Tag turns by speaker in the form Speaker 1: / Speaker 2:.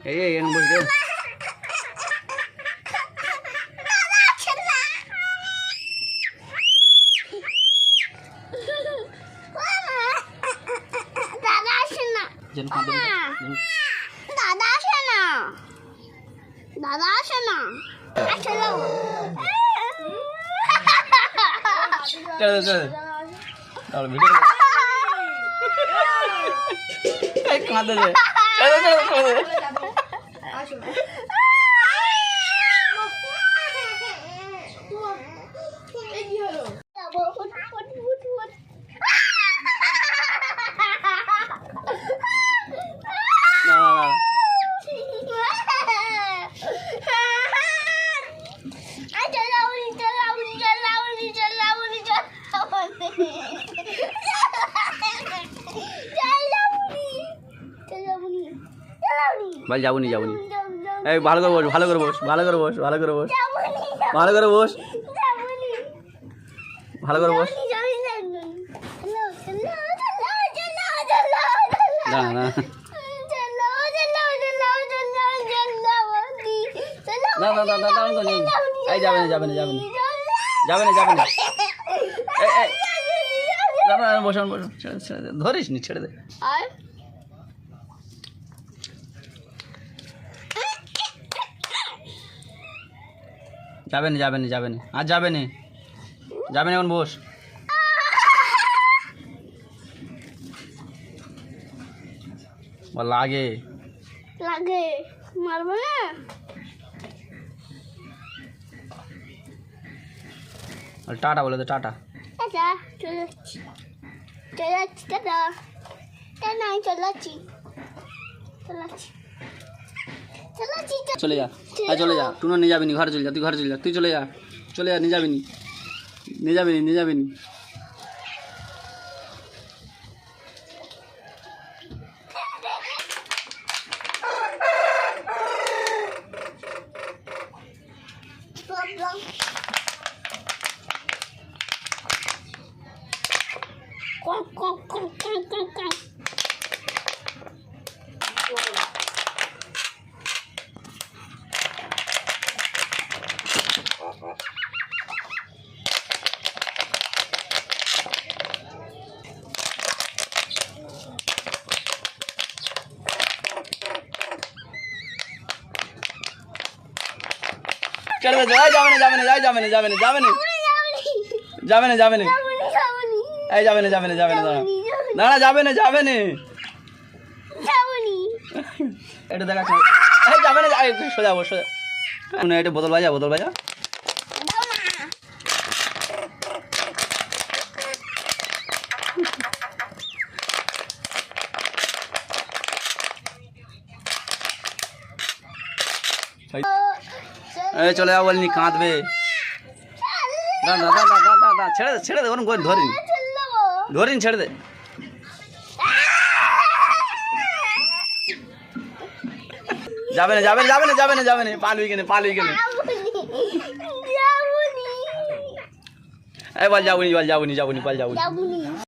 Speaker 1: এই এখন বসে
Speaker 2: দাদা আসে না দাদা আসে না
Speaker 1: চলো চলো চলো ভিডিও কাঁদে চলো চলো ভাই যাবনি যাবনি এই ভালো করে বস ভালো করে বস ভালো করে বস ভালো করে বস ভালো করে বস ভালো করে বস না না না না না না না এই যাবে না যাবে না যাবে না যাবে না যাবে না না না বসুন বসুন ছেড়ে দে ধরিস নি ছেড়ে দে যাবে না যাবে না যাবে না আর যাবে না যাবে না এখন বস বল লাগে
Speaker 2: লাগে মারবো না
Speaker 1: টাটা বলে দে টাটা
Speaker 2: টাটা চলে যাচ্ছি টাটা টাটা আমি চলে যাচ্ছি
Speaker 1: চলে যা চলে যা তুই নিয়ে যাবি নি ঘরে চলে যা তুই ঘরে চলে যা তুই চলে যা নিয়ে যাবি নি নিয়ে যাবি নি নিয়ে যাবি নি चल जावे ना जावे ना जावे ना जावे ना जावे ना जावे ना जावे ना ऐ जावे ना जावे ना जावे ना ना ना जावे ना जावे ना এটা দেখা এই যাবে না সোজা বস সোজা মানে এটা বোতল বাজা এই চলে যাও বলনি কাঁদবে না না না না না ছেড়ে দে ওরকম করে ধরিন ছেড়ে দে যাবে না পালুই কেনে এই বল যাবনি পাল যাবনি